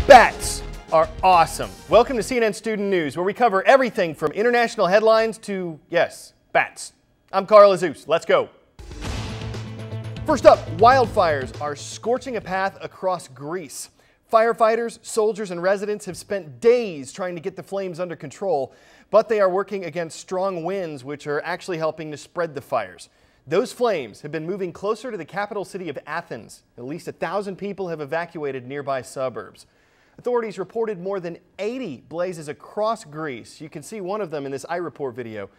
Bats are awesome. Welcome to CNN Student News, where we cover everything from international headlines to, yes, bats. I'm Carl Azuz. Let's go. First up, wildfires are scorching a path across Greece. Firefighters, soldiers, and residents have spent days trying to get the flames under control, but they are working against strong winds, which are actually helping to spread the fires. Those flames have been moving closer to the capital city of Athens. At least 1,000 people have evacuated nearby suburbs. Authorities reported more than 80 blazes across Greece. You can see one of them in this iReport video.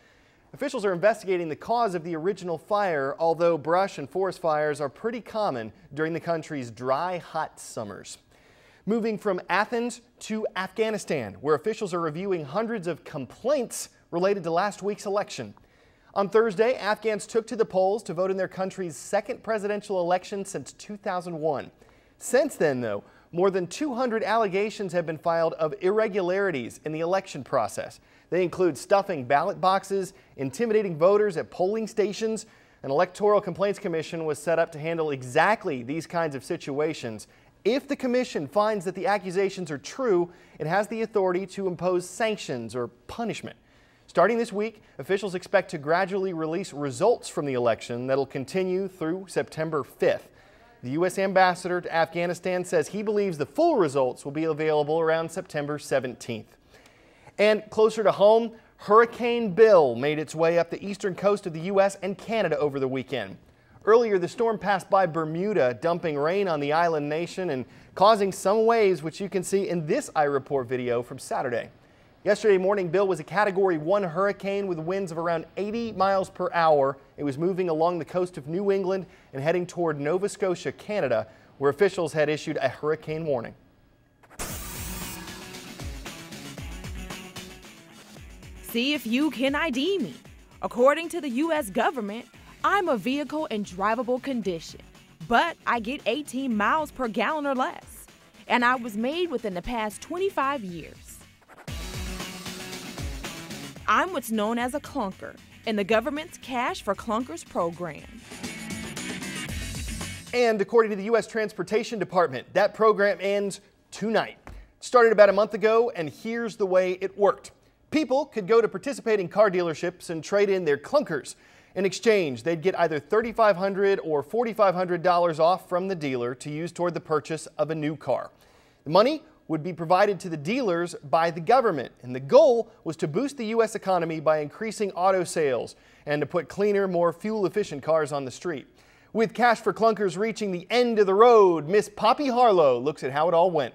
Officials are investigating the cause of the original fire, although brush and forest fires are pretty common during the country's dry, hot summers. Moving from Athens to Afghanistan, where officials are reviewing hundreds of complaints related to last week's election. On Thursday, Afghans took to the polls to vote in their country's second presidential election since 2001. Since then, though, more than 200 allegations have been filed of irregularities in the election process. They include stuffing ballot boxes, intimidating voters at polling stations. An electoral complaints commission was set up to handle exactly these kinds of situations. If the commission finds that the accusations are true, it has the authority to impose sanctions or punishment. Starting this week, officials expect to gradually release results from the election that'll continue through September 5th. The U.S. ambassador to Afghanistan says he believes the full results will be available around September 17th. And closer to home, Hurricane Bill made its way up the eastern coast of the U.S. and Canada over the weekend. Earlier, the storm passed by Bermuda, dumping rain on the island nation and causing some waves, which you can see in this iReport video from Saturday. Yesterday morning, Bill was a Category 1 hurricane with winds of around 80 miles per hour. It was moving along the coast of New England and heading toward Nova Scotia, Canada, where officials had issued a hurricane warning. See if you can ID me. According to the U.S. government, I'm a vehicle in drivable condition, but I get 18 miles per gallon or less, and I was made within the past 25 years. I'm what's known as a clunker in the government's Cash for Clunkers program. And according to the U.S. Transportation Department, that program ends tonight. It started about a month ago, and here's the way it worked. People could go to participating car dealerships and trade in their clunkers. In exchange, they'd get either $3,500 or $4,500 off from the dealer to use toward the purchase of a new car. The money would be provided to the dealers by the government, and the goal was to boost the U.S. economy by increasing auto sales and to put cleaner, more fuel-efficient cars on the street. With Cash for Clunkers reaching the end of the road, Miss Poppy Harlow looks at how it all went.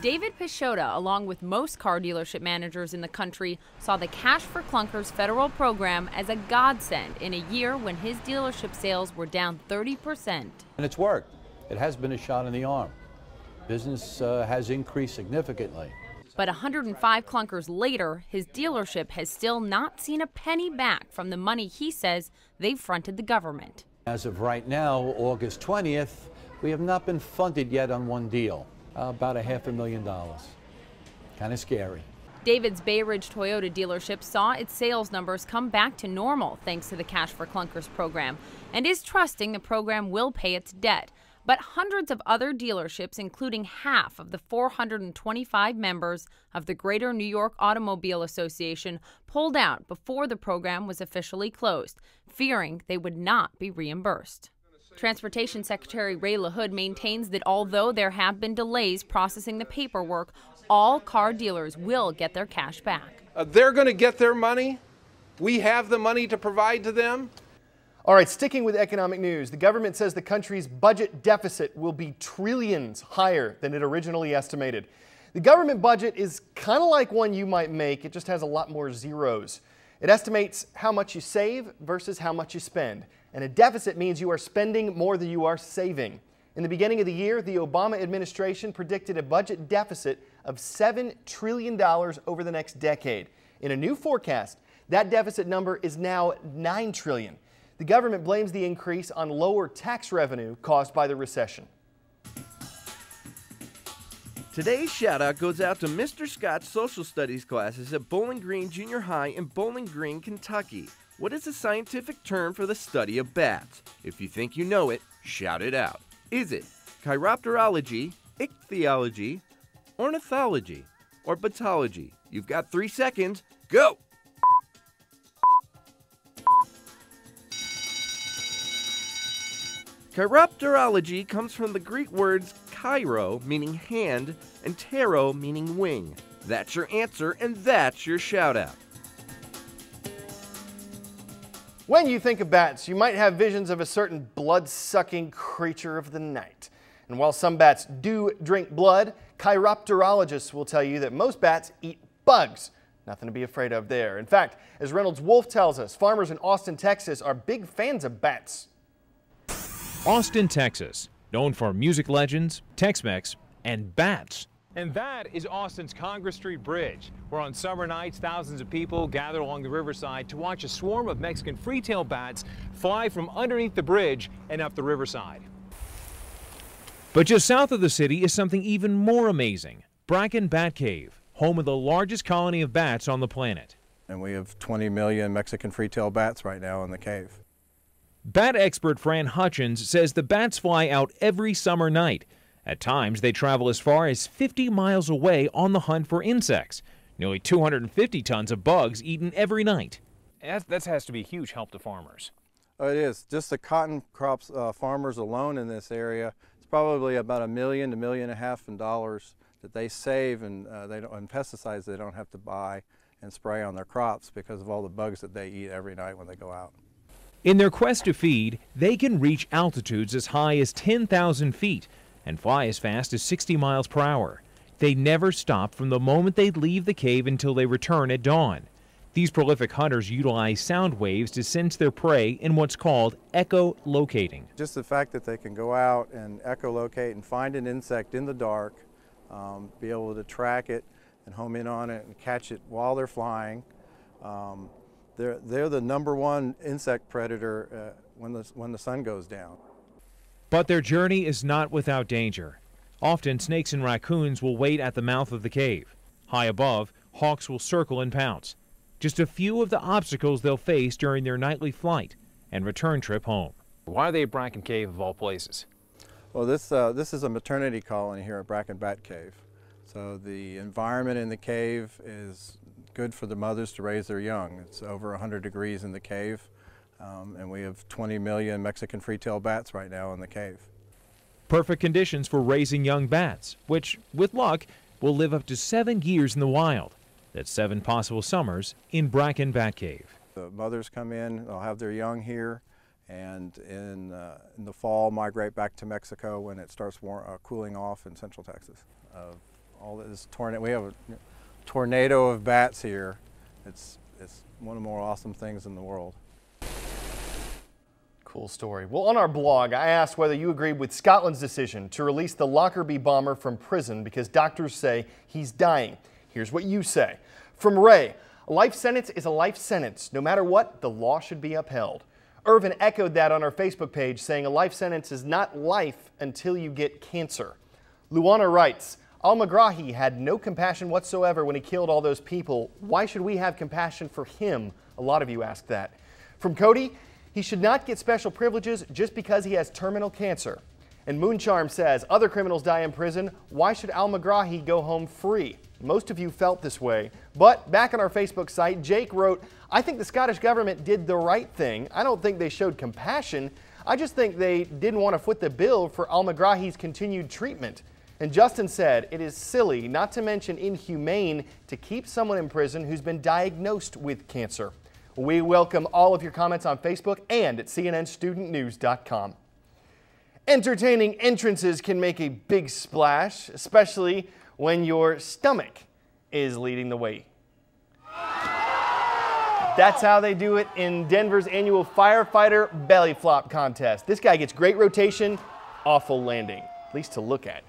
David Peixoto, along with most car dealership managers in the country, saw the Cash for Clunkers federal program as a godsend in a year when his dealership sales were down 30%. And it's worked. It has been a shot in the arm. Business has increased significantly. But 105 clunkers later, his dealership has still not seen a penny back from the money he says they've fronted the government. As of right now, August 20th, we have not been funded yet on one deal, about $500,000. Kind of scary. David's Bay Ridge Toyota dealership saw its sales numbers come back to normal thanks to the Cash for Clunkers program and is trusting the program will pay its debt. But hundreds of other dealerships, including half of the 425 members of the Greater New York Automobile Association, pulled out before the program was officially closed, fearing they would not be reimbursed. Transportation Secretary Ray LaHood maintains that although there have been delays processing the paperwork, all car dealers will get their cash back. They're going to get their money. We have the money to provide to them. All right, sticking with economic news, the government says the country's budget deficit will be trillions higher than it originally estimated. The government budget is kind of like one you might make, it just has a lot more zeros. It estimates how much you save versus how much you spend. And a deficit means you are spending more than you are saving. In the beginning of the year, the Obama administration predicted a budget deficit of $7 trillion over the next decade. In a new forecast, that deficit number is now $9 trillion. The government blames the increase on lower tax revenue caused by the recession. Today's shout out goes out to Mr. Scott's social studies classes at Bowling Green Junior High in Bowling Green, Kentucky. What is the scientific term for the study of bats? If you think you know it, shout it out. Is it chiropterology, ichthyology, ornithology, or batology? You've got 3 seconds. Go! Chiropterology comes from the Greek words chiro, meaning hand, and ptero, meaning wing. That's your answer, and that's your shout-out. When you think of bats, you might have visions of a certain blood-sucking creature of the night. And while some bats do drink blood, chiropterologists will tell you that most bats eat bugs. Nothing to be afraid of there. In fact, as Reynolds Wolf tells us, farmers in Austin, Texas are big fans of bats. Austin, Texas, known for music legends, Tex-Mex, and bats. And that is Austin's Congress Street Bridge, where on summer nights, thousands of people gather along the riverside to watch a swarm of Mexican free-tailed bats fly from underneath the bridge and up the riverside. But just south of the city is something even more amazing. Bracken Bat Cave, home of the largest colony of bats on the planet. And we have 20 million Mexican free-tailed bats right now in the cave. Bat expert Fran Hutchins says the bats fly out every summer night. At times, they travel as far as 50 miles away on the hunt for insects. Nearly 250 tons of bugs eaten every night. That has to be a huge help to farmers. Oh, it is. Just the cotton crops farmers alone in this area, it's probably about $1 million to $1.5 million in dollars that they save, and and pesticides they don't have to buy and spray on their crops because of all the bugs that they eat every night when they go out. In their quest to feed, they can reach altitudes as high as 10,000 feet and fly as fast as 60 miles per hour. They never stop from the moment they leave the cave until they return at dawn. These prolific hunters utilize sound waves to sense their prey in what's called echolocating. Just the fact that they can go out and echolocate and find an insect in the dark, be able to track it and home in on it and catch it while they're flying. They're the #1 insect predator when the sun goes down. But their journey is not without danger. Often snakes and raccoons will wait at the mouth of the cave. High above, hawks will circle and pounce. Just a few of the obstacles they'll face during their nightly flight and return trip home. Why are they at Bracken Cave of all places? Well, this is a maternity colony here at Bracken Bat Cave. So the environment in the cave is good for the mothers to raise their young. It's over 100 degrees in the cave, and we have 20 million Mexican free-tailed bats right now in the cave. Perfect conditions for raising young bats, which, with luck, will live up to 7 years in the wild. That's 7 possible summers in Bracken Bat Cave. The mothers come in, they'll have their young here, and in the fall migrate back to Mexico when it starts cooling off in central Texas. We have a tornado of bats here. It's one of the more awesome things in the world. Cool story. Well, on our blog, I asked whether you agreed with Scotland's decision to release the Lockerbie bomber from prison because doctors say he's dying. Here's what you say. From Ray, a life sentence is a life sentence. No matter what, the law should be upheld. Irvin echoed that on our Facebook page, saying a life sentence is not life until you get cancer. Luana writes, Al-Megrahi had no compassion whatsoever when he killed all those people. Why should we have compassion for him? A lot of you asked that. From Cody, he should not get special privileges just because he has terminal cancer. And Mooncharm says, other criminals die in prison. Why should Al-Megrahi go home free? Most of you felt this way. But back on our Facebook site, Jake wrote, I think the Scottish government did the right thing. I don't think they showed compassion. I just think they didn't want to foot the bill for Al-Megrahi's continued treatment. And Justin said, it is silly, not to mention inhumane, to keep someone in prison who's been diagnosed with cancer. We welcome all of your comments on Facebook and at cnnstudentnews.com. Entertaining entrances can make a big splash, especially when your stomach is leading the way. That's how they do it in Denver's annual firefighter belly flop contest. This guy gets great rotation, awful landing, at least to look at.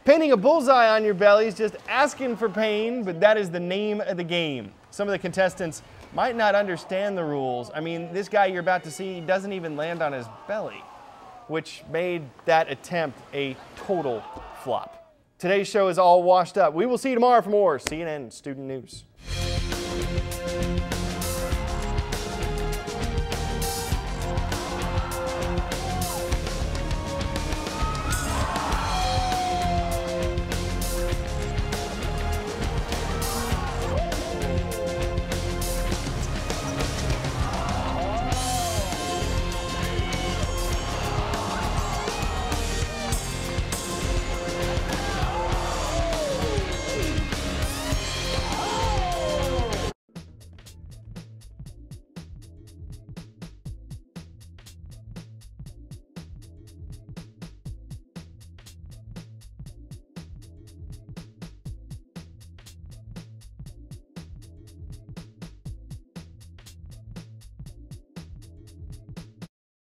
Painting a bullseye on your belly is just asking for pain, but that is the name of the game. Some of the contestants might not understand the rules. I mean, this guy you're about to see doesn't even land on his belly, which made that attempt a total flop. Today's show is all washed up. We will see you tomorrow for more CNN Student News.